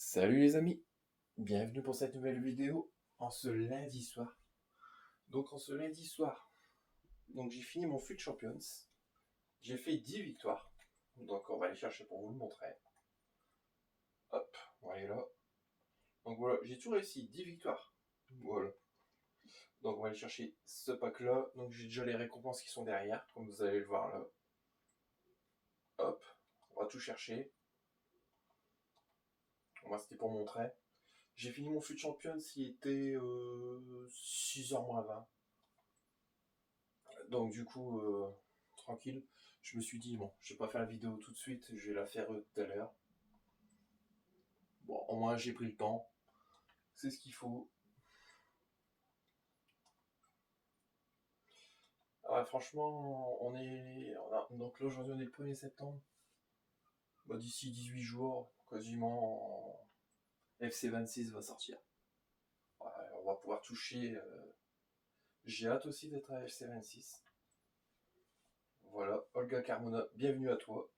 Salut les amis, bienvenue pour cette nouvelle vidéo en ce lundi soir. Donc en ce lundi soir, j'ai fini mon FUT Champions, j'ai fait 10 victoires, donc on va aller chercher pour vous le montrer. Hop, on va aller là. Donc voilà, j'ai tout réussi, 10 victoires. Voilà. Donc on va aller chercher ce pack là, donc j'ai déjà les récompenses qui sont derrière, comme vous allez le voir là. Hop, on va tout chercher. Moi c'était pour montrer. J'ai fini mon FUT Champions, il était 6h moins 20. Donc du coup, tranquille, je me suis dit, bon, je vais pas faire la vidéo tout de suite, je vais la faire tout à l'heure. Bon, au moins j'ai pris le temps, c'est ce qu'il faut. Ah, franchement, donc là aujourd'hui on est le 1er septembre. Bah, d'ici 18 jours, quasiment, FC26 va sortir. Ouais, on va pouvoir toucher. J'ai hâte aussi d'être à FC26. Voilà, Olga Carmona, bienvenue à toi.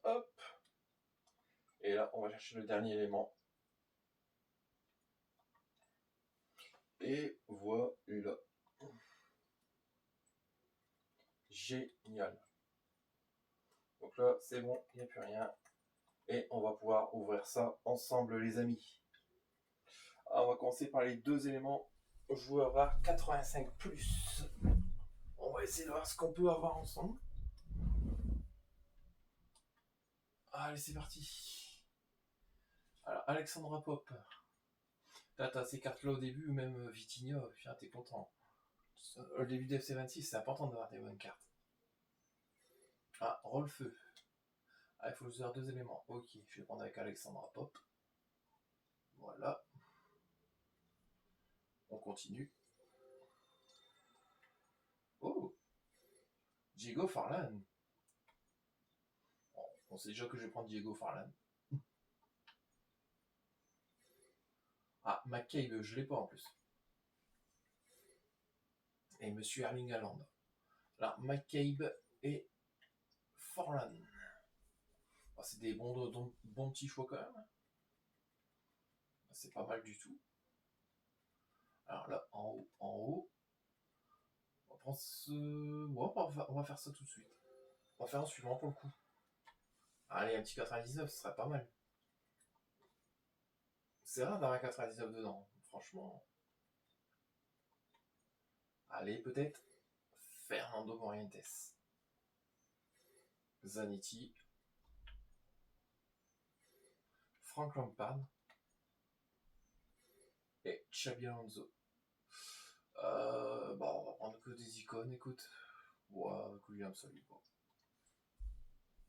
Hop. Et là, on va chercher le dernier élément. Et voilà. Génial. Donc là, c'est bon, il n'y a plus rien. Et on va pouvoir ouvrir ça ensemble, les amis. Alors, on va commencer par les deux éléments. Je veux avoir 85 plus. On va essayer de voir ce qu'on peut avoir ensemble. Allez, c'est parti. Alors, Alexandra Pop. T'as ces cartes-là au début, même Vitinha, putain, t'es content. Au début de FC26, c'est important d'avoir des bonnes cartes. Ah, Roll-Feu. Ah, il faut faire deux éléments. Ok, je vais prendre avec Alexandra Pop. Voilà. On continue. Oh, Diego Farlan. Bon, on sait déjà que je vais prendre Diego Farlan. Ah, McCabe, je l'ai pas en plus. Et Monsieur Erling Haaland. Alors, McCabe et Forlan. Oh, c'est des bons petits choix quand même. C'est pas mal du tout. Alors là, en haut, on va prendre ce... Bon, on va faire ça tout de suite. On va faire un suivant pour le coup. Allez, un petit 99, ce serait pas mal. C'est rare d'avoir un 99 dedans, franchement. Allez, peut-être Fernando Morientes. Zanetti. Frank Lampard. Et Xabi Alonso. Bon, on va prendre que des icônes, écoute. Ouais, William Saliba.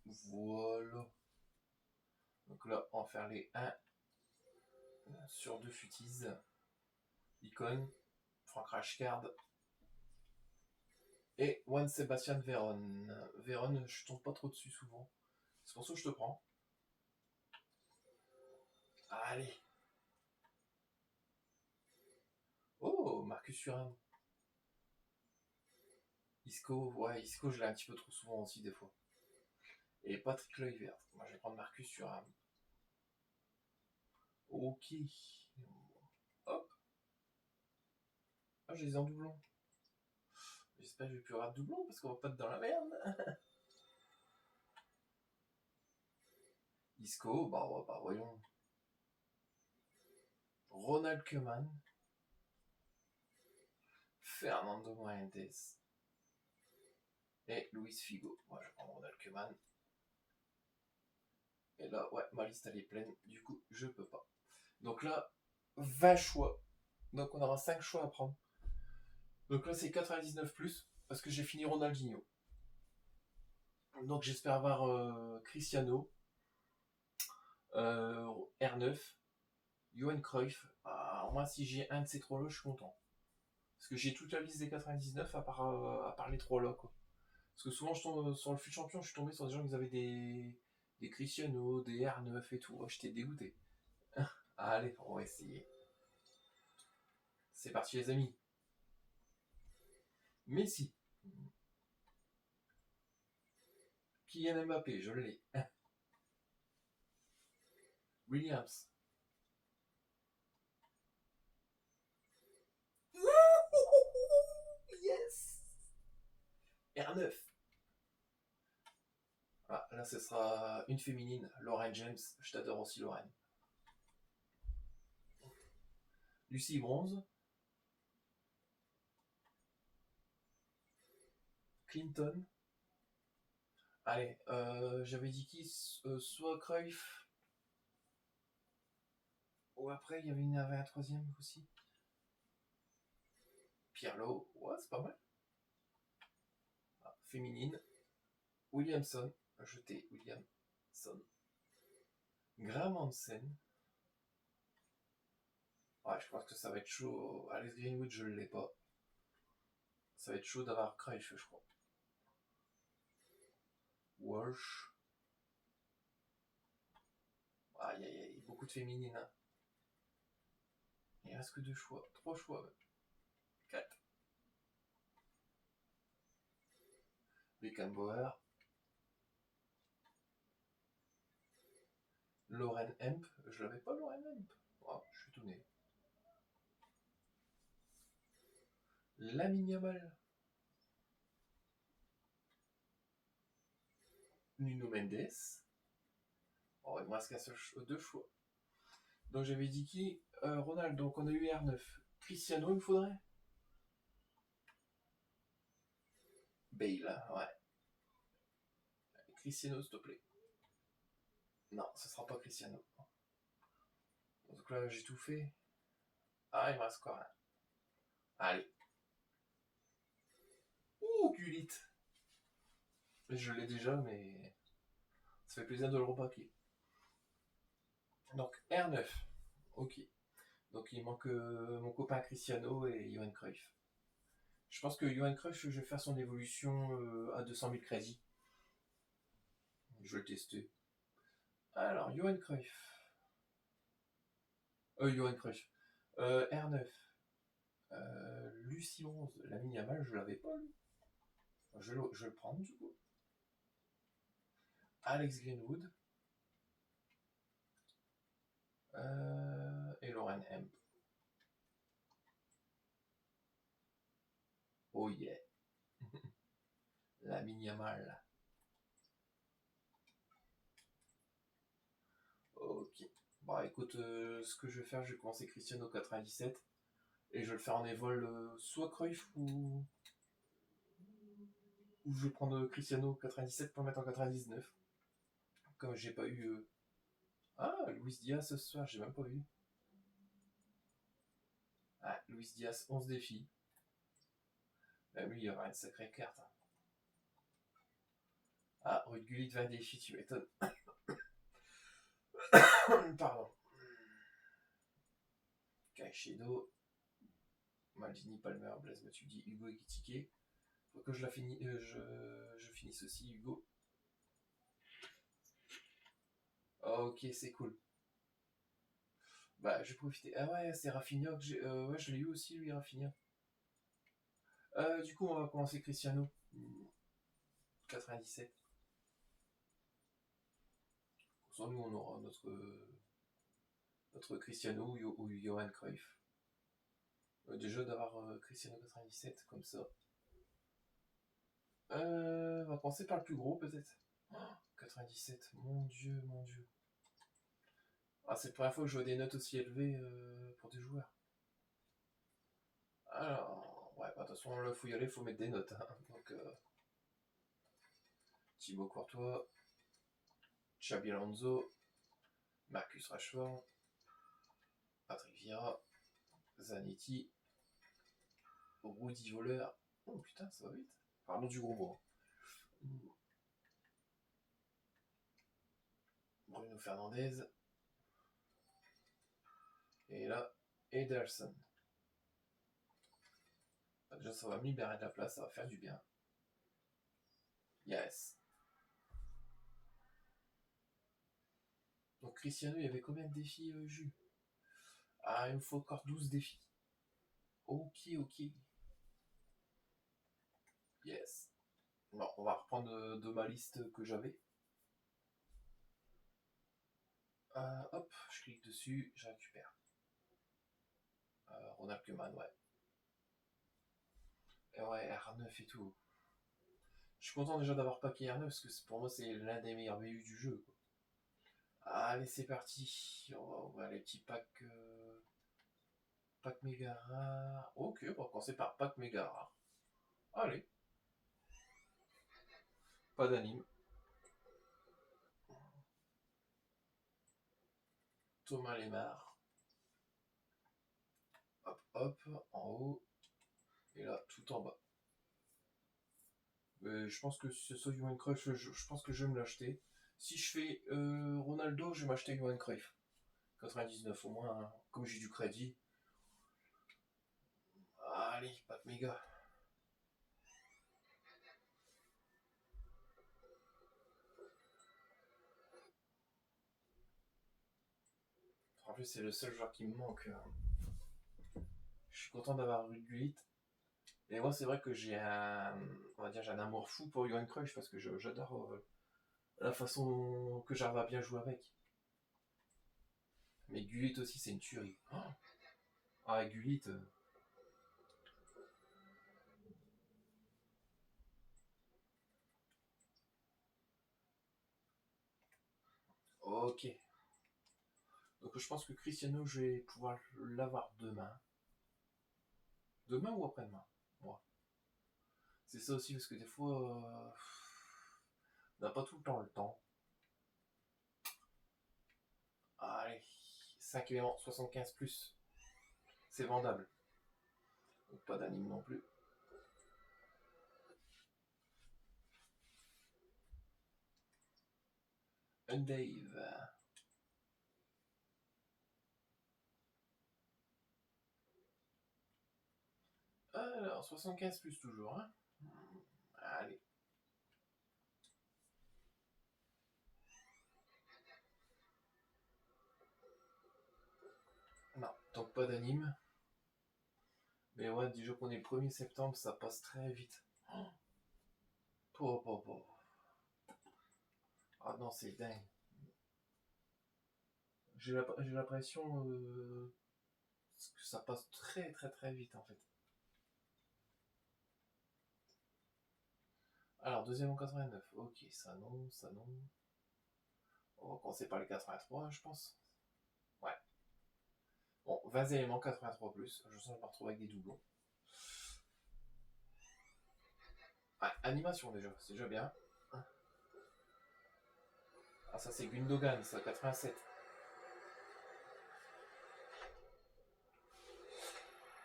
Voilà. Donc là, on va faire les 1 sur 2 futis. Icône, Frank Rashcard. Et Juan Sebastian Veron. Veron, je tombe pas trop dessus souvent. C'est pour ça que je te prends. Allez. Oh, Marcus Thuram. Isco, ouais, Isco, je l'ai un petit peu trop souvent aussi des fois. Et Patrick Kluivert. Moi, je vais prendre Marcus Thuram. Ok. Hop. Ah, je les ai en doublon. J'espère que je vais plus avoir de doublon parce qu'on va pas être dans la merde. Isco, bah voyons. Ronald Koeman. Fernando Morientes. Et Luis Figo. Moi, je prends Ronald Koeman. Et là, ouais, ma liste elle est pleine. Du coup, je peux pas. Donc là, 20 choix. Donc on aura 5 choix à prendre. Donc là, c'est 99 plus. Parce que j'ai fini Ronaldinho. Donc j'espère avoir Cristiano. R9. Johan Cruyff. Ah, moi, si j'ai un de ces trois-là, je suis content. Parce que j'ai toute la liste des 99 à part les trois là, quoi. Parce que souvent, je tombe sur le FUT Champion, je suis tombé sur des gens qui avaient des Cristiano, des R9 et tout. Oh, j'étais dégoûté. Allez, on va essayer. C'est parti, les amis. Messi. Kylian Mbappé, je l'ai. Williams. Yes. R9. Ah, là, ce sera une féminine, Lauren James. Je t'adore aussi, Lauren. Lucie Bronze. Clinton. Allez, j'avais dit qui soit Cruyff. Ou après, il y avait un troisième aussi. Pirlo. Ouais, c'est pas mal. Ah, féminine. Williamson. Jeté Williamson. Graham Hansen. Ouais, je pense que ça va être chaud. Alex Greenwood, je ne l'ai pas. Ça va être chaud d'avoir Cruyff, je crois. Walsh. Aïe aïe aïe, beaucoup de féminines. Hein. Il reste que 2 choix. 3 choix. Ouais. 4. Beckenbauer. Lauren Hemp. Je l'avais pas, Lauren Hemp. Oh, je suis étonné. Lamine Yamal. Nuno Mendes. Oh, il me reste qu'un seul 2 choix. Donc j'avais dit qui Ronald. Donc on a eu R9. Cristiano, il me faudrait. Bale, ouais. Cristiano, s'il te plaît. Non, ce sera pas Cristiano. Donc là, j'ai tout fait. Ah, il me reste quoi là? Allez. Ouh, Gullit. Je l'ai déjà, mais ça fait plaisir de le repaquer. Donc R9. Ok. Donc il manque mon copain Cristiano et Johan Cruyff. Je pense que Johan Cruyff, je vais faire son évolution à 200 000 crédits. Je vais le tester. Alors, Johan Cruyff. Johan Cruyff. R9. Lucie Bronze. Lamine Yamal, je l'avais pas lui. Je vais le prendre du coup. Alex Greenwood. Et Lauren Hemp. Oh yeah. Lamine Yamal. Ok. Bah écoute, ce que je vais faire, je vais commencer Cristiano 97. Et je vais le faire en évol soit Cruyff ou je vais prendre Cristiano 97 pour le mettre en 99. Comme j'ai pas eu. Ah, Luis Diaz ce soir, j'ai même pas vu. Ah, Luis Diaz, 11 défis. Bah lui, il y aura une sacrée carte. Hein. Ah, Ruud Gullit, 20 défis, tu m'étonnes. Pardon. Caicedo. Maldini, Palmer, Blaise Matuidi, Hugo Ekitike. Faut que je finisse aussi, Hugo. Ok, c'est cool. Bah, je vais profiter. Ah ouais, c'est Rafinha que j'ai. Ouais, je l'ai eu aussi, lui, Rafinha. Du coup, on va commencer Cristiano. 97. Sans nous, on aura notre Cristiano ou Johan Cruyff. Déjà d'avoir Cristiano 97 comme ça. On va commencer par le plus gros peut-être. Oh, 97, mon dieu, mon dieu. Ah, c'est la première fois que je vois des notes aussi élevées pour des joueurs. Alors, ouais, bah, de toute façon, là, faut y aller, faut mettre des notes. Hein. Donc, Thibaut Courtois, Xabi Alonso, Marcus Rashford, Patrick Vieira, Zanetti, Rudy Voleur. Oh putain, ça va vite. Pardon du gros mot. Bruno Fernandez. Et là, Ederson. Déjà, ça va me libérer de la place, ça va faire du bien. Yes. Donc, Cristiano, il y avait combien de défis, Jules? Ah, il me faut encore 12 défis. Ok, ok. Yes. Bon, on va reprendre de ma liste que j'avais. Hop, je clique dessus, je récupère. Ronald Koeman, ouais. Et ouais, R9 et tout. Je suis content déjà d'avoir packé R9 parce que pour moi c'est l'un des meilleurs BU du jeu, quoi. Allez, c'est parti. On va ouvrir les petits packs. Pack méga rare. Ok, on va commencer par pack méga rare. Allez. Pas d'anime. Thomas Lemar. Hop, hop, en haut. Et là, tout en bas. Je pense que ce soit Johan Cruyff, je pense que je vais me l'acheter. Si je fais Ronaldo, je vais m'acheter Johan Cruyff. 99 au moins, hein. Comme j'ai du crédit. Allez, pack méga. En plus, c'est le seul joueur qui me manque. Je suis content d'avoir eu Gullit. Et moi, c'est vrai que j'ai on va dire, j'ai un amour fou pour Johan Cruyff parce que j'adore la façon que j'arrive à bien jouer avec. Mais Gullit aussi, c'est une tuerie. Oh, ah, Gullit. Ok. Donc je pense que Cristiano, je vais pouvoir l'avoir demain. Demain ou après-demain. Moi. C'est ça aussi parce que des fois, on n'a pas tout le temps le temps. Allez, 5 éléments, 75 plus. C'est vendable. Donc pas d'anime non plus. Un Dave. Alors, 75 plus toujours, hein. Allez. Non, donc pas d'anime. Mais ouais, déjà qu'on est le 1er septembre, ça passe très vite. Oh. Ah non, c'est dingue. J'ai l'impression que ça passe très très très vite en fait. Alors, deuxième en 89. Ok, ça non, ça non. On va commencer par les 83, je pense. Ouais. Bon, 20 éléments 83 plus. Je sens que je vais me retrouver avec des doublons. Ah, animation déjà, c'est déjà bien. Ah, ça c'est Gundogan, ça, 87.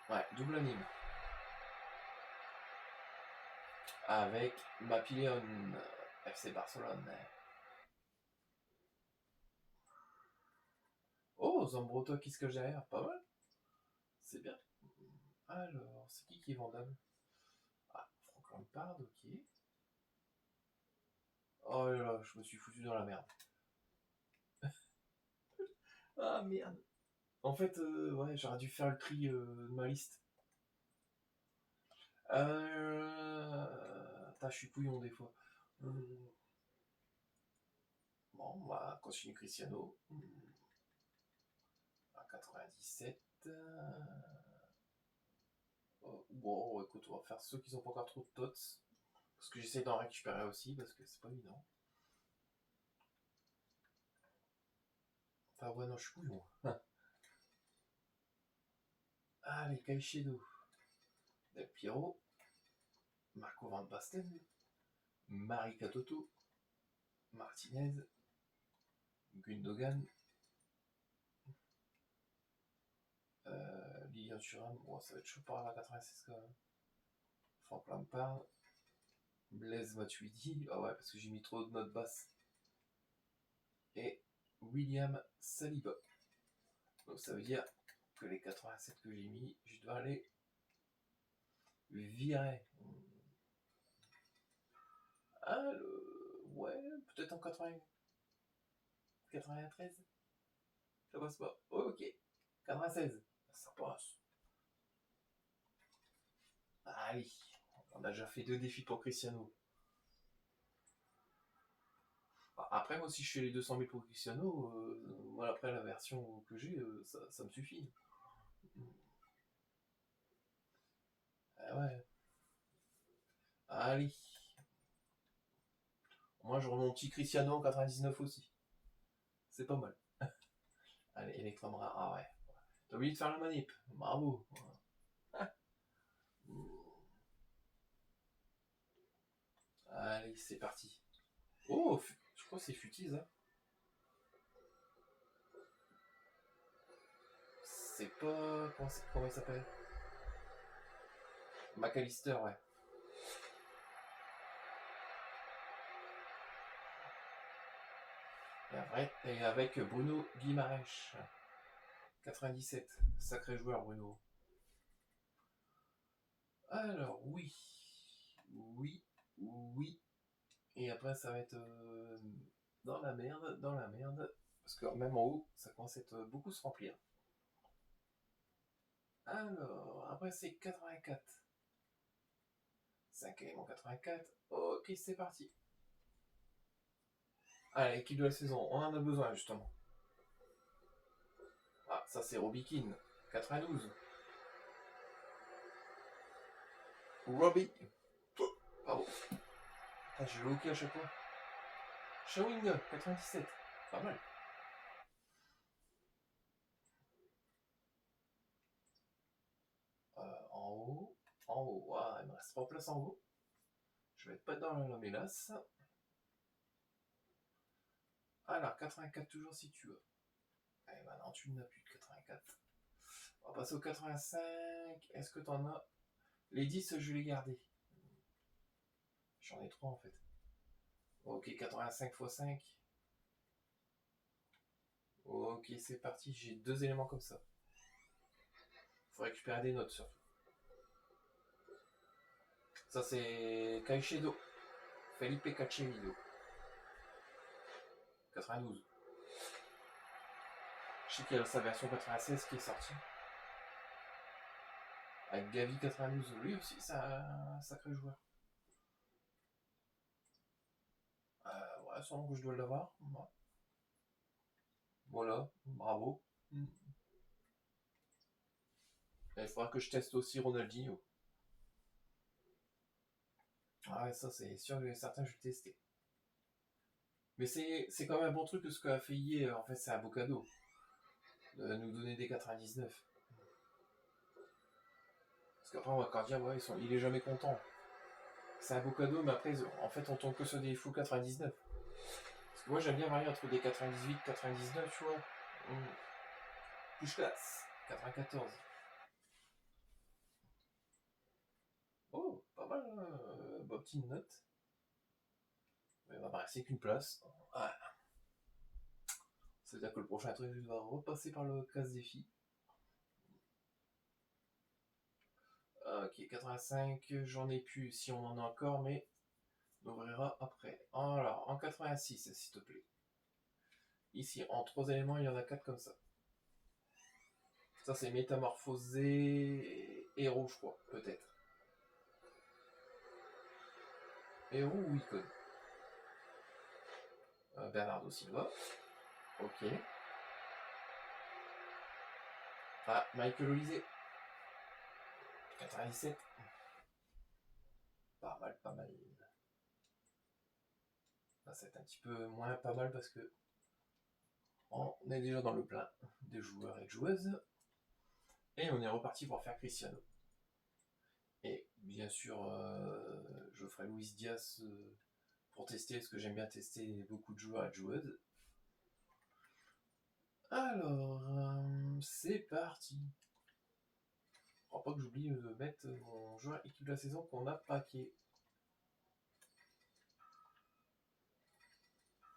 Ouais, double anime. Avec Mapileon, FC Barcelone. Oh, Zambroto qui se cache derrière, pas mal. C'est bien. Alors, c'est qui est vendable? Ah, Franck Lampard, ok. Oh là là, je me suis foutu dans la merde. Ah merde. En fait, ouais, j'aurais dû faire le tri de ma liste. Je suis couillon des fois. Bon, on va continuer Cristiano. À 97. Bon, écoute, on va faire ceux qui n'ont pas encore trop de tots. Parce que j'essaie d'en récupérer aussi, parce que c'est pas évident. Enfin, ouais, non, je suis couillon. Allez, Caicedo. Del Piero. Marco Van Basten. Marika Toto. Martinez. Gundogan. Lilian Thuram. Bon, ça va être chaud par la 96 quand même. Franck Lampard. Blaise Matuidi. Ah ouais, parce que j'ai mis trop de notes basses. Et William Saliba. Donc ça veut dire que les 87 que j'ai mis, je dois aller virer. Ah, ouais, peut-être en 80... 93. Ça passe pas. Ok. 96. Ça passe. Allez. On a déjà fait 2 défis pour Cristiano. Après, moi, si je fais les 200 000 pour Cristiano, moi, Voilà, après, la version que j'ai, ça me suffit. Ah ouais. Allez. Moi, je mon petit Cristiano en 99 aussi. C'est pas mal. Allez, Electrum rare. Ah ouais. T'as oublié de faire la manip. Bravo. Allez, c'est parti. Oh, je crois que c'est Futise. Hein. C'est pas... Comment il s'appelle? McAllister, ouais. Et avec Bruno Guimaraes. 97. Sacré joueur, Bruno. Alors, oui. Oui. Oui. Et après, ça va être dans la merde, dans la merde. Parce que même en haut, ça commence à être beaucoup se remplir. Alors, après, c'est 84. 5 éléments 84. Ok, c'est parti. Allez, équipe de la saison, on en a besoin justement. Ah, ça c'est Robikin. 92. Robbie. Bravo. Ah, j'ai le hockey à chaque fois. Shawing, 97. Pas mal. En haut. En haut. Ah, il me reste 3 places en haut. Je vais être pas dans la mélasse. Alors, 84 toujours si tu veux. Eh ben non, tu n'as plus de 84. On va passer au 85. Est-ce que t'en as? Les 10, je vais les garder. J'en ai 3 en fait. Ok, 85 x 5. Ok, c'est parti. J'ai 2 éléments comme ça. Faut récupérer des notes surtout. Ça c'est Caicedo. Felipe Caicedo. 92. Je sais qu'il y a sa version 96 qui est sortie. Avec Gavi 92. Lui aussi, c'est un sacré joueur. Ouais, sûrement que je dois l'avoir. Ouais. Voilà, bravo. Et il faudra que je teste aussi Ronaldinho. Ah ouais, ça c'est sûr que certains je vais tester. Mais c'est quand même un bon truc que ce qu'a fait hier, en fait c'est un beau cadeau. De nous donner des 99. Parce qu'après on va encore dire, ouais, il est jamais content. C'est un beau cadeau, mais après, en fait, on tombe que sur des fous 99. Parce que moi j'aime bien varier entre des 98, 99, tu vois. Plus classe. 94. Oh, pas mal, bah, petite note. Mais il va me rester qu'une place. Ah. Ça veut dire que le prochain truc va repasser par le casse-défi. Ok, 85, j'en ai plus si on en a encore, mais on ouvrira après. Alors, en 86, s'il te plaît. Ici, en 3 éléments, il y en a 4 comme ça. Ça, c'est métamorphosé héros, je crois, peut-être. Héros ou icône. Bernardo Silva. Ok. Ah, Michael Olise. 97. Pas mal, pas mal. Là, c'est un petit peu moins pas mal parce que on est déjà dans le plein des joueurs et de joueuses. Et on est reparti pour faire Cristiano. Et bien sûr, je ferai Luis Diaz pour tester, parce que j'aime bien tester beaucoup de joueurs et de joueuses. Alors, c'est parti. Je crois pas que j'oublie de mettre mon joueur équipe de la saison qu'on a paqué.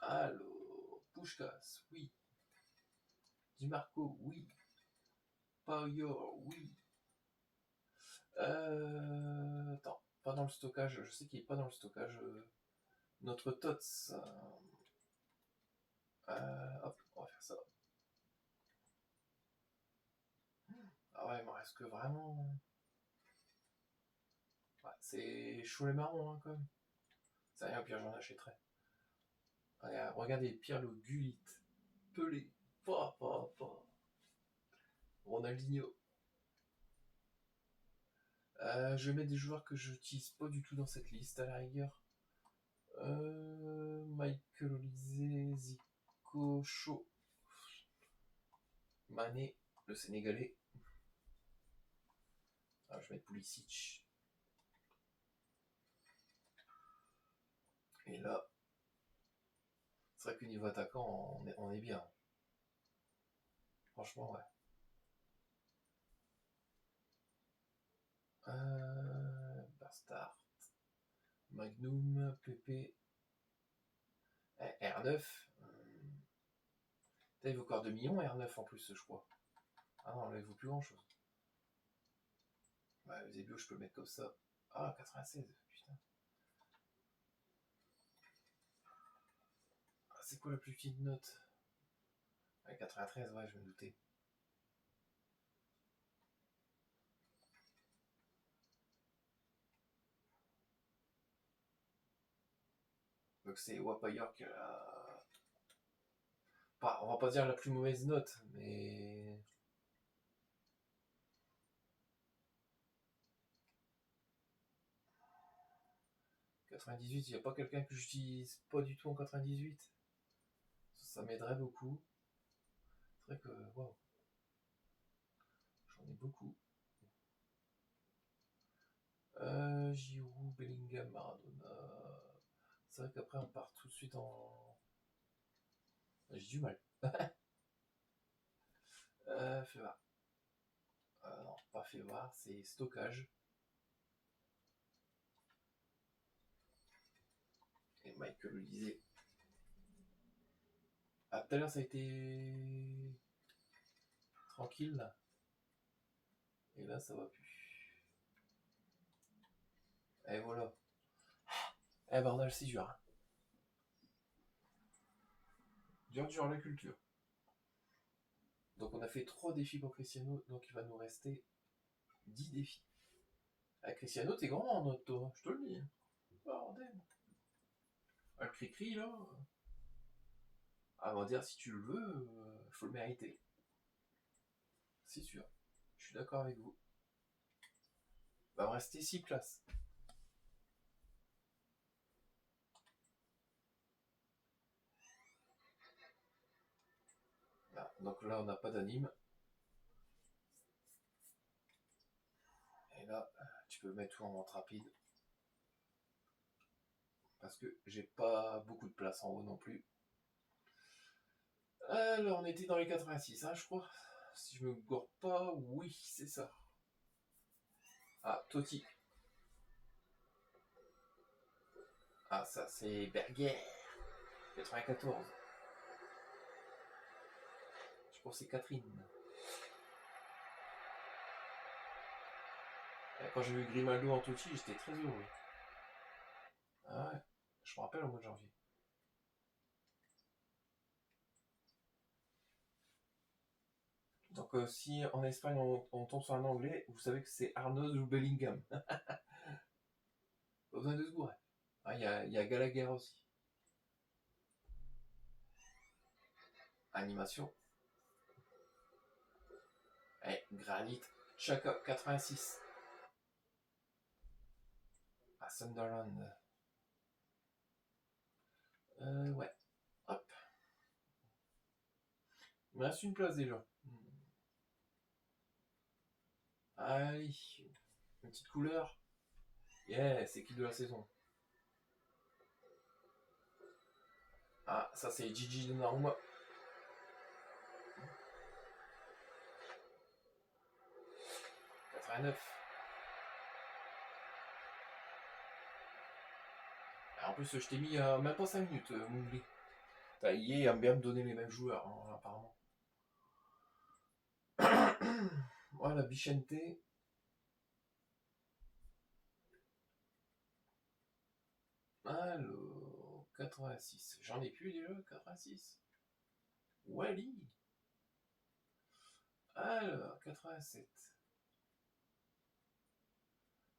Alors, Puskás, oui. Di Marco, oui. Payot, oui. Attends, pas dans le stockage. Je sais qu'il est pas dans le stockage. Notre Tots. Hop, on va faire ça. Ah ouais, il me reste que vraiment. Ouais, c'est chaud les marrons, hein, quand même. C'est rien, au pire, j'en achèterai. Regardez, Pierre le Gullit, Pelé, Ronaldinho. Je mets des joueurs que je n'utilise pas du tout dans cette liste, à la rigueur. Michael Olise, Zico, Shaw, Mané, le Sénégalais. Je vais mettre Pulisic. Et là, c'est vrai que niveau attaquant, on est bien. Franchement, ouais. Bastard. Magnum, PP. R9. Il vaut encore 2 millions R9 en plus, je crois. Ah non, là, il vaut plus grand chose. Ouais, Eusebio, je peux le mettre comme ça. Ah, 96, putain. Ah, c'est quoi la plus petite note? 93, ouais, je me doutais. Donc c'est Wapayor qui a on va pas dire la plus mauvaise note, mais... « 98, il n'y a pas quelqu'un que j'utilise pas du tout en 98. Ça m'aiderait beaucoup. C'est vrai que, waouh. J'en ai beaucoup. Giroud, Bellingham, Maradona... C'est vrai qu'après on part tout de suite en... J'ai du mal. Fais voir. Non, pas fait voir, c'est stockage. Et Michael Olise. Ah, tout à l'heure ça a été tranquille là. Et là ça va plus. Et voilà. Bordel, c'est dur. Hein. Dur la culture. Donc on a fait 3 défis pour Cristiano, donc il va nous rester 10 défis. Cristiano, t'es grand en note, toi, je te le dis. Bordel. Le cri-cri, là. On va dire, si tu le veux, faut le mériter. C'est sûr. Je suis d'accord avec vous. Il va me rester 6 places. Voilà. Donc là, on n'a pas d'anime. Et là, tu peux mettre tout en vente rapide. Parce que j'ai pas beaucoup de place en haut non plus. Alors, on était dans les 86, hein, je crois. Si je me gourre pas, oui, c'est ça. Ah, Totti. Ah, ça, c'est Berger. 94. Je pense que c'est Catherine. Quand j'ai vu Grimaldo en Totti, j'étais très heureux. Ah ouais, je me rappelle au mois de janvier. Donc si en Espagne on tombe sur un anglais, vous savez que c'est Arnold ou Bellingham. Pas besoin de se gourer. Ah, il y a Gallagher aussi. Animation. Granit. Chaka 86. À Sunderland. Ouais. Hop. Il me reste une place déjà. Allez. Une petite couleur. Yeah, c'est qui de la saison. Ah, ça c'est Gigi Donnarumma. 89. En plus, je t'ai mis même pas 5 minutes, Mougli. Il aime bien me donner les mêmes joueurs, hein, apparemment. Voilà, Bichente. Alors, 86. J'en ai plus déjà, 86. Wally. Alors, 87.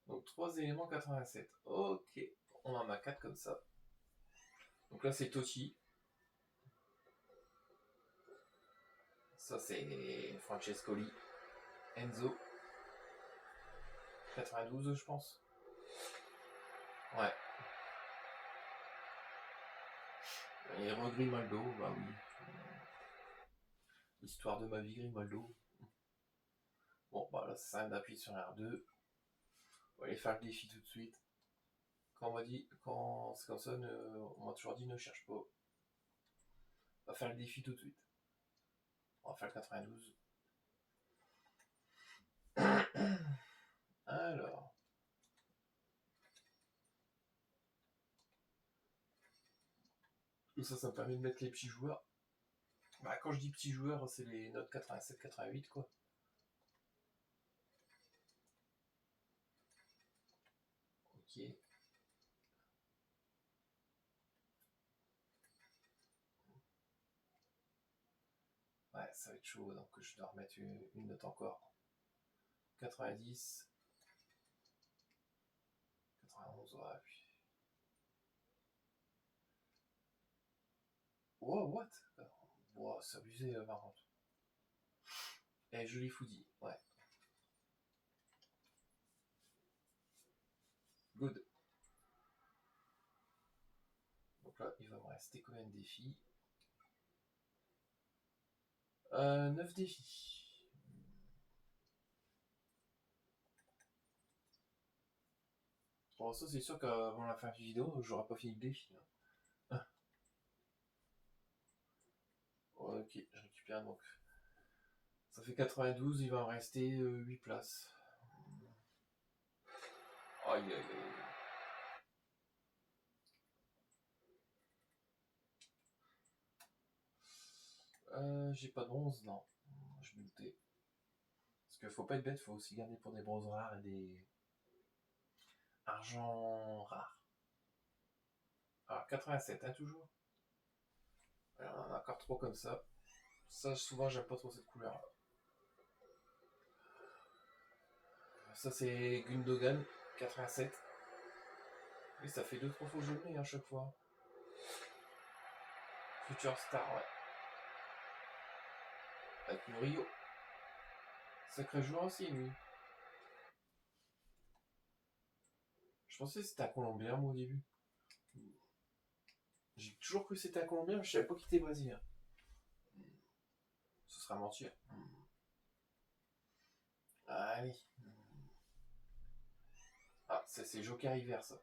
Donc, 3 éléments 87. Ok. On en a 4 comme ça. Donc là, c'est Totti. Ça, c'est Francescoli. Enzo. 92, je pense. Ouais. Et Grimaldo, bah oui. Histoire de ma vie, Grimaldo. Bon, bah là, ça sert à rien d'appuyer sur R2. On va aller faire le défi tout de suite. Quand c'est comme ça, on m'a toujours dit ne cherche pas. On va faire le défi tout de suite. On va faire le 92. Alors. Et ça me permet de mettre les petits joueurs. Bah, quand je dis petits joueurs, c'est les notes 87-88, quoi. Ok. Ouais, ça va être chaud, donc je dois remettre une note encore. 90. 91, ouais, puis... Oh, what? Oh, c'est abusé, par contre. Eh, joli foodie, ouais. Good. Donc là, il va me rester combien de défis? 9 défis. Bon, ça, c'est sûr qu'avant la fin de la vidéo, j'aurai pas fini le défi. Hein. Ok, je récupère donc. Ça fait 92, il va en rester 8 places. Aïe aïe aïe. J'ai pas de bronze, non. Je me doutais. Parce qu'il faut pas être bête, faut aussi garder pour des bronzes rares et des argent rares. Alors 87, hein, toujours. Alors, on en a encore 3 comme ça. Ça, souvent, j'aime pas trop cette couleur. Ça, c'est Gundogan, 87. Oui, ça fait 2-3 fois que je le mets à chaque fois. Future Star, ouais. Avec Murillo. Sacré joueur aussi, lui. Je pensais que c'était un Colombien, moi, au début. J'ai toujours cru que c'était un Colombien, mais je savais pas qu'il était brésilien. Ce sera mentir. Allez. Ah, c'est Joker hiver, ça.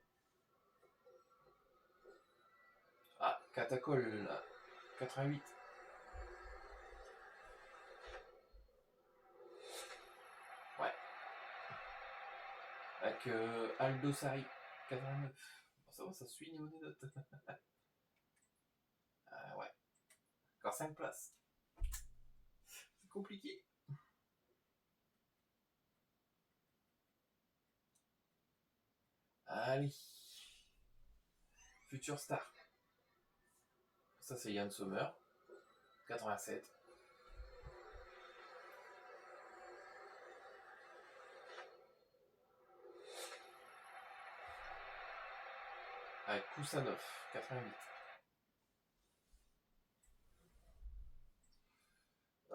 Ah, Catacol, là. 88. Ouais. Avec Aldo Sari, 89. Bon, ça va, ça suit niveau des notes. Ah ouais. Encore 5 places. C'est compliqué. Allez. Future Star. Ça, c'est Yann Sommer. 87. Avec Kusanov, 88.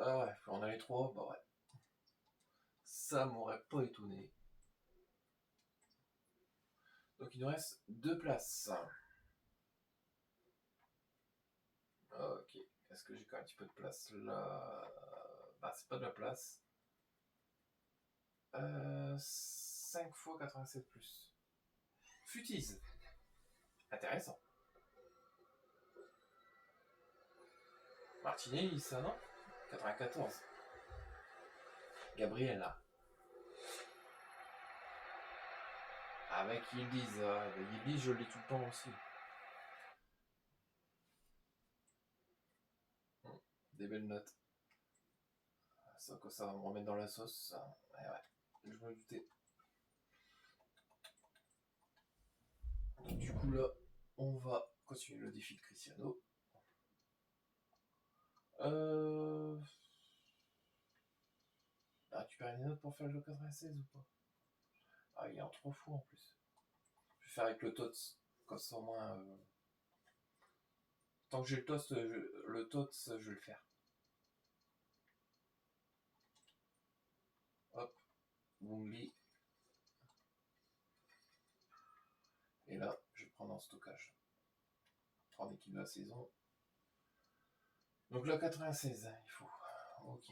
Ah ouais, on a les 3, bah ouais. Ça m'aurait pas étonné. Donc il nous reste 2 places. Ok. Est-ce que j'ai quand même un petit peu de place là? Bah c'est pas de la place. 5 fois 87 plus. Futise. Intéressant. Martinelli, ça non? 94. Gabriella. Avec Yildiz. Yildiz, je l'ai tout le temps aussi. Des belles notes. Ça va me remettre dans la sauce. Ouais, ouais. Je me doutais. Donc, du coup, là, on va continuer le défi de Cristiano. Ah, tu perds des notes pour faire le 96 ou pas? Ah, il est en 3 fois en plus. Je vais faire avec le TOTS. Comme ça, au moins. Tant que j'ai le TOTS, je vais le faire. Wongli. Et là, je vais prendre en stockage. 3 équipes de la saison. Donc là, 96, il faut. Ok.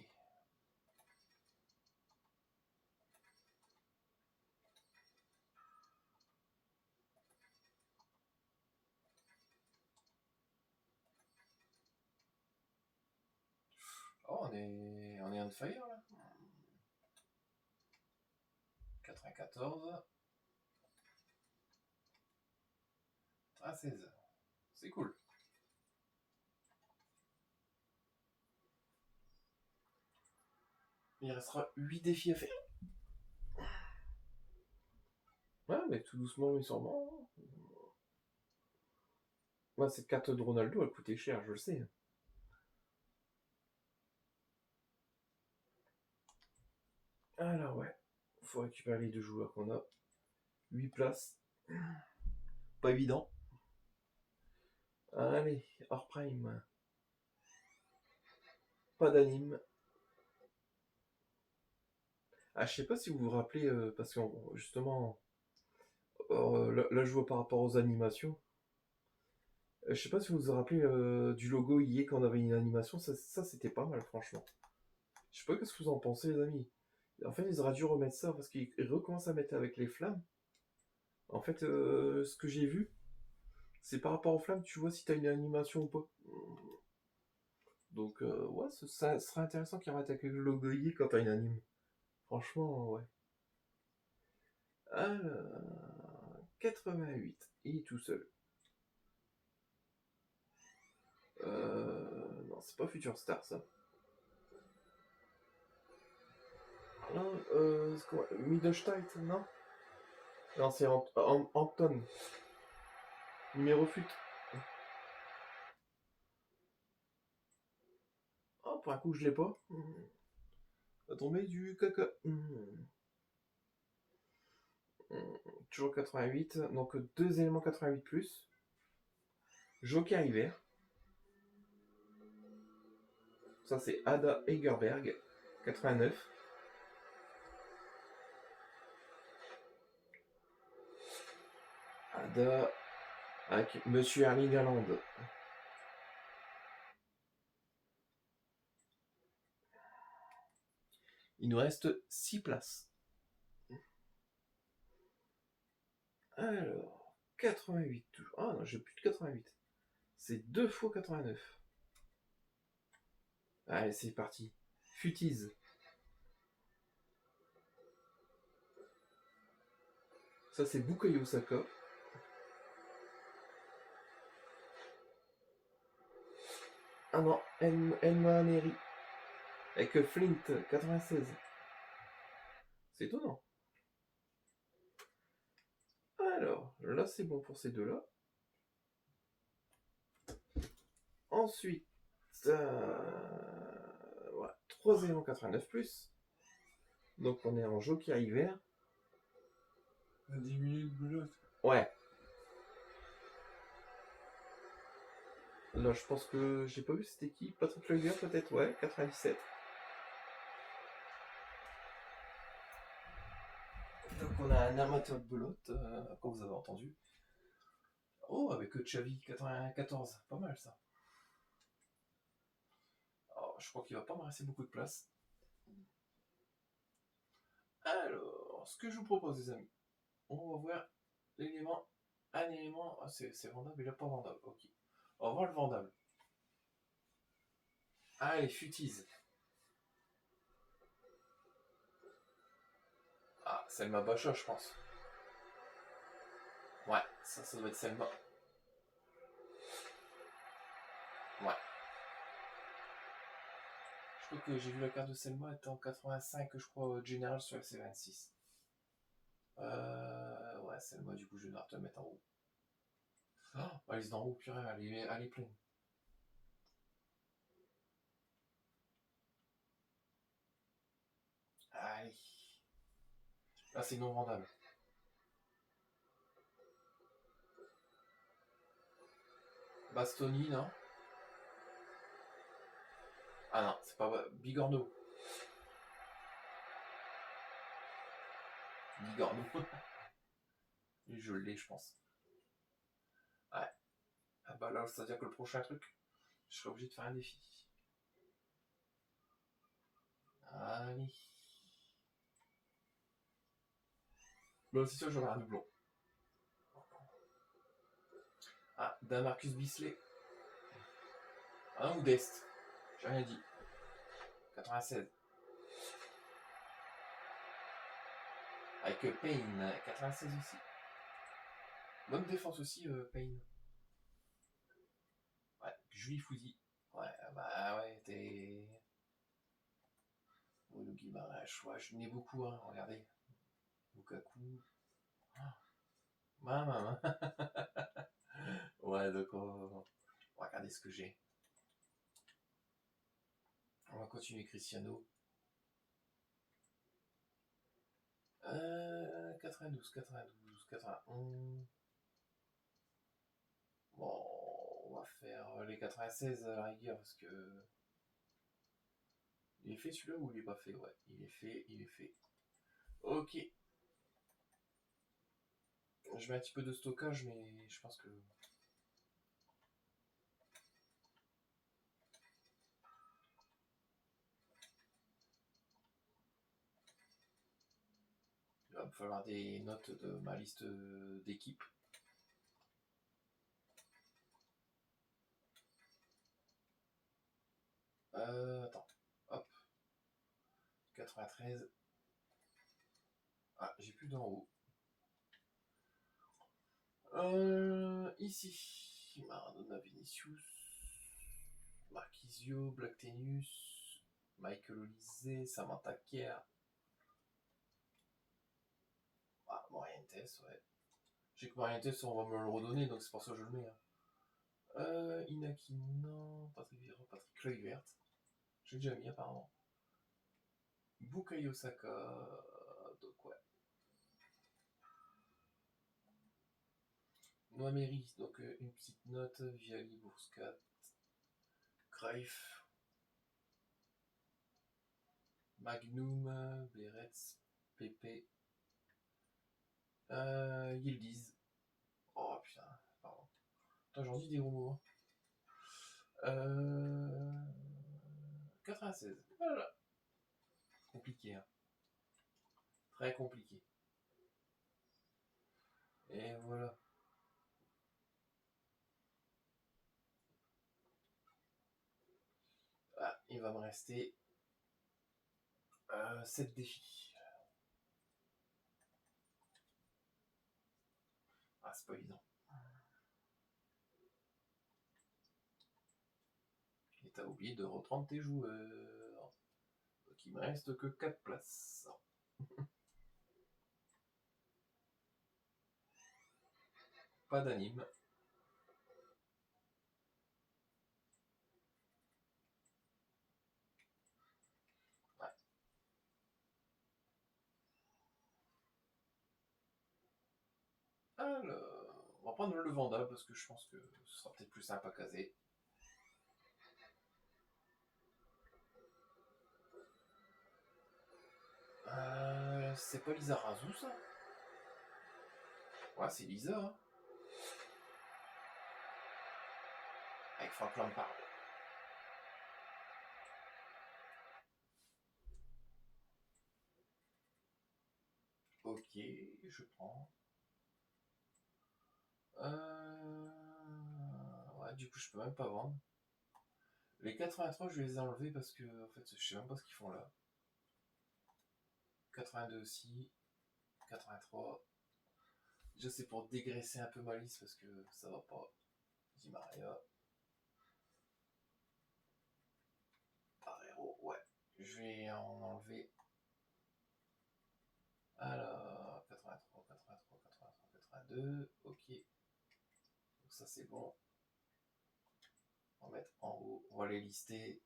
Oh, on est on fire là. 94. À 16. C'est cool. Il restera 8 défis à faire. Ouais, mais tout doucement, mais sûrement. Ouais, cette carte de Ronaldo, elle coûtait cher, je le sais. Alors, ouais. Faut récupérer les 2 joueurs qu'on a. 8 places. Pas évident. Allez, hors prime. Pas d'anime. Ah, je sais pas si vous vous rappelez, parce que justement, là je vois par rapport aux animations. Je sais pas si vous vous rappelez du logo EA quand on avait une animation, ça c'était pas mal franchement. Je sais pas qu'est-ce que vous en pensez les amis. En fait ils auraient dû remettre ça parce qu'ils recommencent à mettre avec les flammes. En fait ce que j'ai vu, c'est par rapport aux flammes, tu vois si t'as une animation ou pas. Donc ouais, ça serait intéressant qu'ils remettent avec le logo EA quand t'as une anime. Franchement, ouais. Alors, 88, il est tout seul. Non, c'est pas Future Star ça. Non, c'est quoi Middelstadt, non? Non, c'est Anton. Numéro fut. Oh, pour un coup, je l'ai pas. Va tomber du caca. Toujours 88. Donc, 2 éléments 88 plus. Joker hiver. Ça, c'est Ada Egerberg. 89. Ada avec Monsieur Erling Haaland. Il nous reste 6 places. Alors, 88 toujours. Ah non, j'ai plus de 88. C'est 2 fois 89. Allez, c'est parti. Futise. Ça, c'est Bukayo Saka. Ah non, Elma Neri. Avec Flint, 96. C'est étonnant. Alors, là, c'est bon pour ces deux-là. Ensuite, voilà, 3 éléments 89 plus. Donc, on est en Joker hiver. 10 minutes belote. Ouais. Là, je pense que j'ai pas vu cette équipe. Patrick Luger, peut-être, ouais, 97. Donc, on a un amateur de belote, comme vous avez entendu. Oh, avec Xavi, 94. Pas mal, ça. Alors, je crois qu'il va pas me rester beaucoup de place. Alors, ce que je vous propose, les amis, on va voir l'élément. Un élément, c'est vendable, il n'est pas vendable. Ok. On va voir le vendable. Allez, futise. Ah, Selma Bacha, je pense. Ouais, ça doit être Selma. Ouais. Je crois que j'ai vu la carte de Selma, elle était en 85, je crois, General sur FC26. Ouais, Selma, du coup, je vais devoir te la mettre en haut. Oh, elle est en haut, purée, elle est pleine. Allez. Là, c'est non vendable. Bastoni, non? Ah non, c'est pas Bigorneau. Bigorneau. Et je l'ai, je pense. Ouais. Ah bah là, c'est-à-dire que le prochain truc, je serai obligé de faire un défi. Allez. Bon, c'est sûr, j'aurai un doublon. Ah, d'un Marcus Bisley. Un ou d'Est. J'ai rien dit. 96. Avec Payne, 96 aussi. Bonne défense aussi, Payne. Ouais, Julie Fouzi. Ouais, bah ouais, t'es... Bruno Guimaraes, ouais, je n'ai beaucoup, hein, regardez. Lukaku. Maman. Ouais, donc on va regarder ce que j'ai. On va continuer Cristiano. 92, 92, 91. Bon, on va faire les 96 à la rigueur parce que... Il est fait celui-là ou il est pas fait? Ouais, il est fait, il est fait. Ok. Je mets un petit peu de stockage, mais je pense que... Il va me falloir des notes de ma liste d'équipes. Attends. Hop. 93. Ah, j'ai plus d'en haut. Ici. Maradona, Vinicius. Marquisio, Black Tenus. Michael Olise, Samantha Kier. Ah, Morientes, ouais. Je sais que Morientes, on va me le redonner, donc c'est pour ça que je le mets. Hein. Inaki, non. Patrick Vieira, Patrick Kluivert. J'ai déjà mis apparemment. Bukayo Saka. Donc ouais. Noameri, donc une petite note. Viali, Bouscat. Cruyff. Magnum, Beretz, Pepe. Yildiz. Oh putain, pardon. Attends, j'en dis des gros mots. 96. Voilà. Compliqué, hein. Très compliqué. Et voilà. Ah, il va me rester 7 défis. Ah, c'est pas évident. Et t'as oublié de reprendre tes joueurs. Donc il me reste que 4 places. Pas d'anime. Ouais. Alors, on va prendre le Vanda parce que je pense que ce sera peut-être plus simple à caser. C'est pas Lisa Razou ça? Ouais, c'est Lisa. Hein. Avec Frank Lampard. Ok, je prends. Ouais, du coup, je peux même pas vendre. Les 83, je vais les enlever parce que, en fait, je sais même pas ce qu'ils font là. 82 aussi. 83. Déjà, c'est pour dégraisser un peu ma liste parce que ça va pas. Di Maria. Barrero, ouais. Je vais en enlever. Alors, 83, 83, 83, 82. Ok. Donc ça, c'est bon. On va mettre en haut. On va les lister.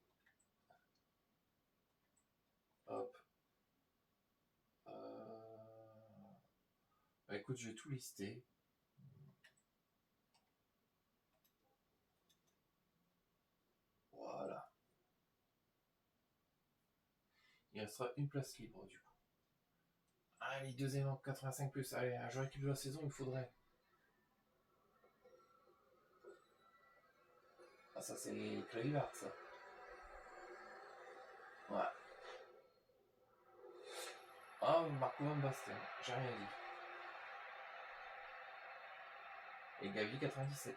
Hop. Bah, écoute, je vais tout lister. Voilà. Il restera une place libre du coup. Allez, deuxième en 85+. Allez, un joueur équipe de la saison, il faudrait. Ah, ça, c'est Kluivert, ça. Ouais. Ah, Marco Van Basten. J'ai rien dit. Et Gavi 97.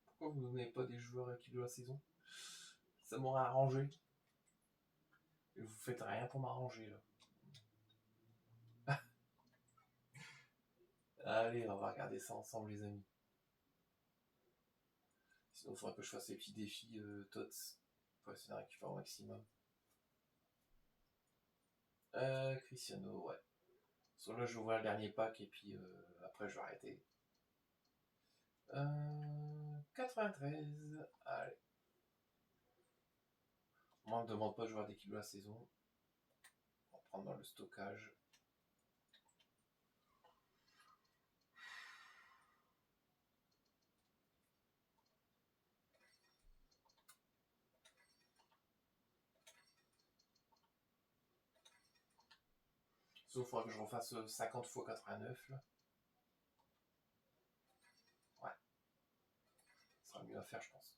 Pourquoi vous ne donnez pas des joueurs équipe de la saison? Ça m'aurait arrangé. Et vous faites rien pour m'arranger, là. Allez, on va regarder ça ensemble, les amis. Sinon, il faudrait que je fasse les petits défis TOTS pour essayer de récupérer au maximum. Cristiano, ouais. Soit là, je vais ouvrir le dernier pack et puis après, je vais arrêter. 93. Allez. Moi, on ne me demande pas de jouer d'équipe de la saison. On va prendre dans le stockage. Sauf qu'il faudra que je refasse 50 x 89 là. Ouais. Ce sera mieux à faire, je pense.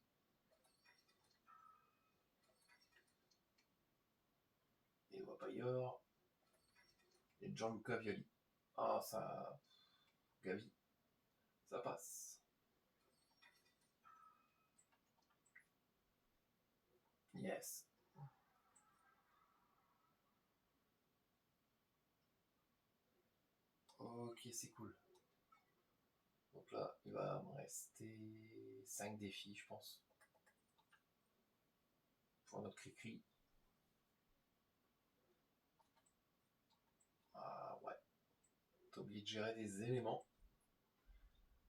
Et Wapayor. Et Gianluca Vialli. Ah, ça. Gavi. Ça passe. Yes. Ok, c'est cool. Donc là, il va me rester 5 défis, je pense. Pour notre cri-cri. Ah ouais. T'as oublié de gérer des éléments.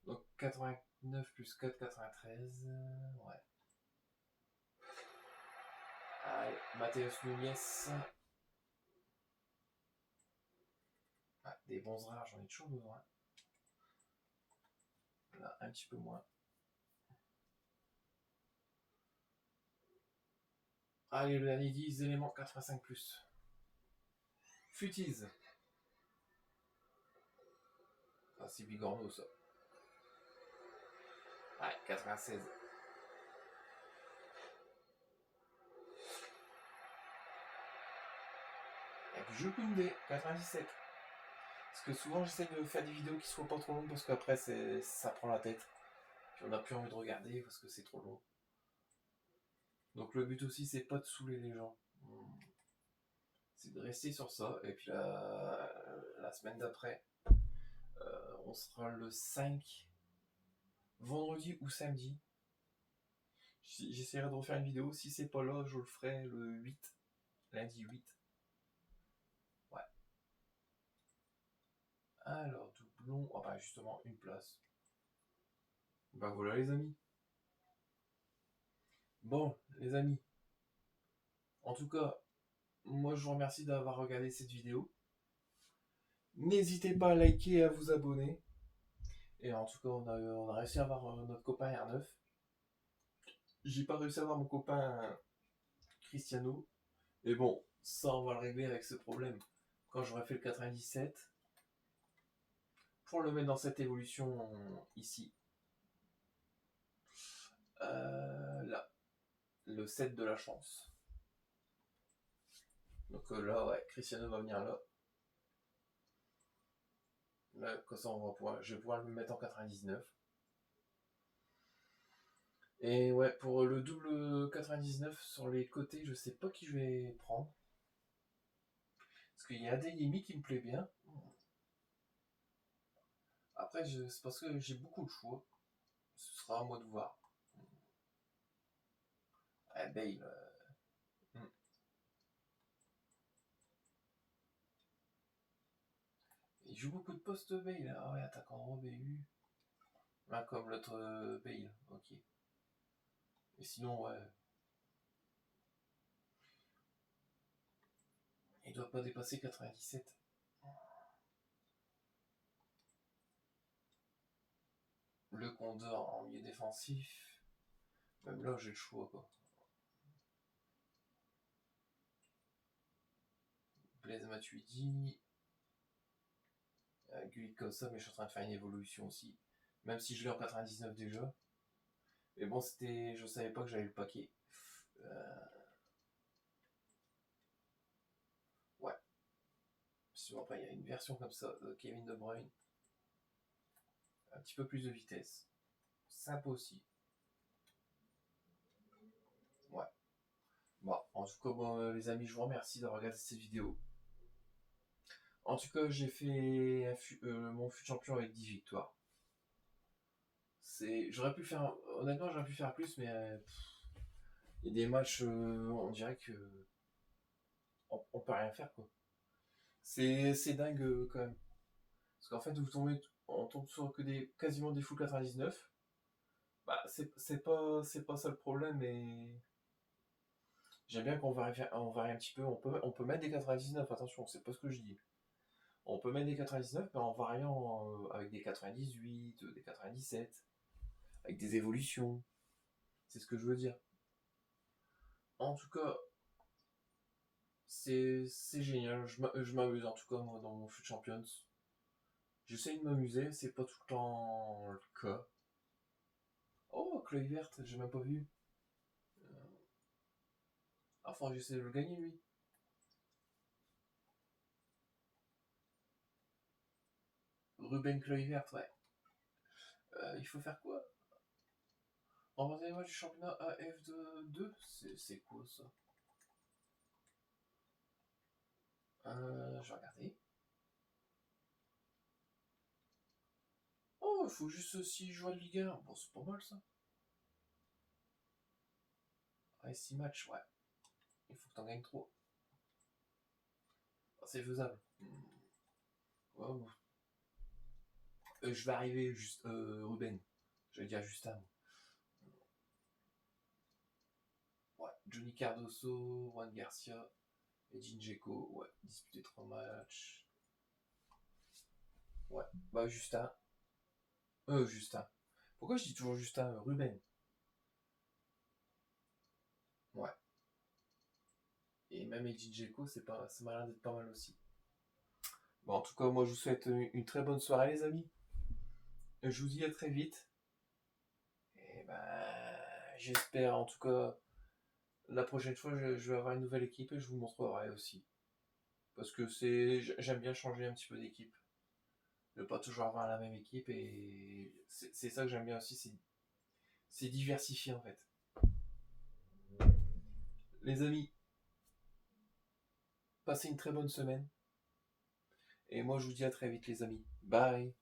Donc 89 plus 4, 93. Ouais. Allez, Matheus Nunes. Ah, des bons rares, j'en ai toujours besoin. Là, un petit peu moins. Allez, le dernier 10 éléments 85 plus. Futise. Ah, c'est Bigorneau, ça. Ouais, 96. Et puis Jules Koundé, 97. Parce que souvent j'essaie de faire des vidéos qui soient pas trop longues parce qu'après ça prend la tête. Puis on n'a plus envie de regarder parce que c'est trop long. Donc le but aussi c'est pas de saouler les gens. C'est de rester sur ça. Et puis la semaine d'après, on sera le 5 vendredi ou samedi. J'essaierai de refaire une vidéo. Si c'est pas là, je le ferai le 8. Lundi 8. Ouais. Alors, doublon. Ah bah justement, une place. Bah voilà les amis. Bon, les amis. En tout cas, moi je vous remercie d'avoir regardé cette vidéo. N'hésitez pas à liker et à vous abonner. Et en tout cas, on a réussi à avoir notre copain R9. J'ai pas réussi à avoir mon copain Cristiano. Et bon, ça on va le régler avec ce problème. Quand j'aurai fait le 97, pour le mettre dans cette évolution ici. Là, le 7 de la chance. Donc là, ouais, Cristiano va venir là. Là, comme ça, je vais pouvoir le mettre en 99. Et ouais, pour le double 99 sur les côtés, je sais pas qui je vais prendre. Parce qu'il y a Adeyemi qui me plaît bien. Après, c'est parce que j'ai beaucoup de choix. Ce sera à moi de voir. Ah, Bale. Il joue beaucoup de postes Bale. Ah ouais, attaquant droit BU. Là, comme l'autre Bale. Ok. Et sinon, ouais. Il doit pas dépasser 97. Le Condor en milieu défensif. Même là, j'ai le choix, quoi. Blaise Matuidi. Gullit comme ça, mais je suis en train de faire une évolution aussi. Même si je l'ai en 99 déjà. Mais bon, c'était. Je savais pas que j'avais le paquet. Ouais. Sinon, après, il y a une version comme ça de Kevin De Bruyne. Un petit peu plus de vitesse. Sympa aussi. Ouais. Bon, en tout cas, bon, les amis, je vous remercie d'avoir regardé cette vidéo. En tout cas, j'ai fait mon fut champion avec 10 victoires. J'aurais pu faire, honnêtement, j'aurais pu faire plus, mais il y a des matchs, on dirait que on peut rien faire, quoi. C'est dingue quand même. Parce qu'en fait, on tombe sur quasiment des full 99. Bah, c'est pas ça le problème, mais j'aime bien on varie un petit peu. On peut mettre des 99, attention, c'est pas ce que je dis. On peut mettre des 99, mais en variant avec des 98, des 97, avec des évolutions. C'est ce que je veux dire. En tout cas, c'est génial. Je m'amuse en tout cas, moi, dans mon Foot Champions. J'essaye de m'amuser, c'est pas tout le temps le cas. Oh, Chloé verte, j'ai même pas vu. Ah, faudrait que j'essaie de le gagner, lui. Ruben Kluivert, ouais. Il faut faire quoi? Remporter les matchs du championnat AF2. C'est quoi ça? Je vais regarder. Oh, il faut juste 6 joueurs de Ligue 1. Bon, c'est pas mal ça. Ouais, 6 matchs, ouais. Il faut que t'en gagnes 3. C'est faisable. Ouais, bon. Je vais arriver juste. Ruben. Je vais dire Justin. Ouais. Johnny Cardoso, Juan Garcia, Edin Dzeko. Ouais. Disputé 3 matchs. Ouais. Bah, Justin. Justin. Pourquoi je dis toujours Justin? Ruben. Ouais. Et même Edin Dzeko, ça m'a l'air d'être pas mal aussi. Bon, en tout cas, moi, je vous souhaite une très bonne soirée, les amis. Je vous dis à très vite. Et ben, j'espère, en tout cas, la prochaine fois, je vais avoir une nouvelle équipe et je vous montrerai aussi. Parce que j'aime bien changer un petit peu d'équipe. Ne pas toujours avoir la même équipe et c'est ça que j'aime bien aussi, c'est diversifié en fait. Les amis, passez une très bonne semaine. Et moi, je vous dis à très vite, les amis. Bye!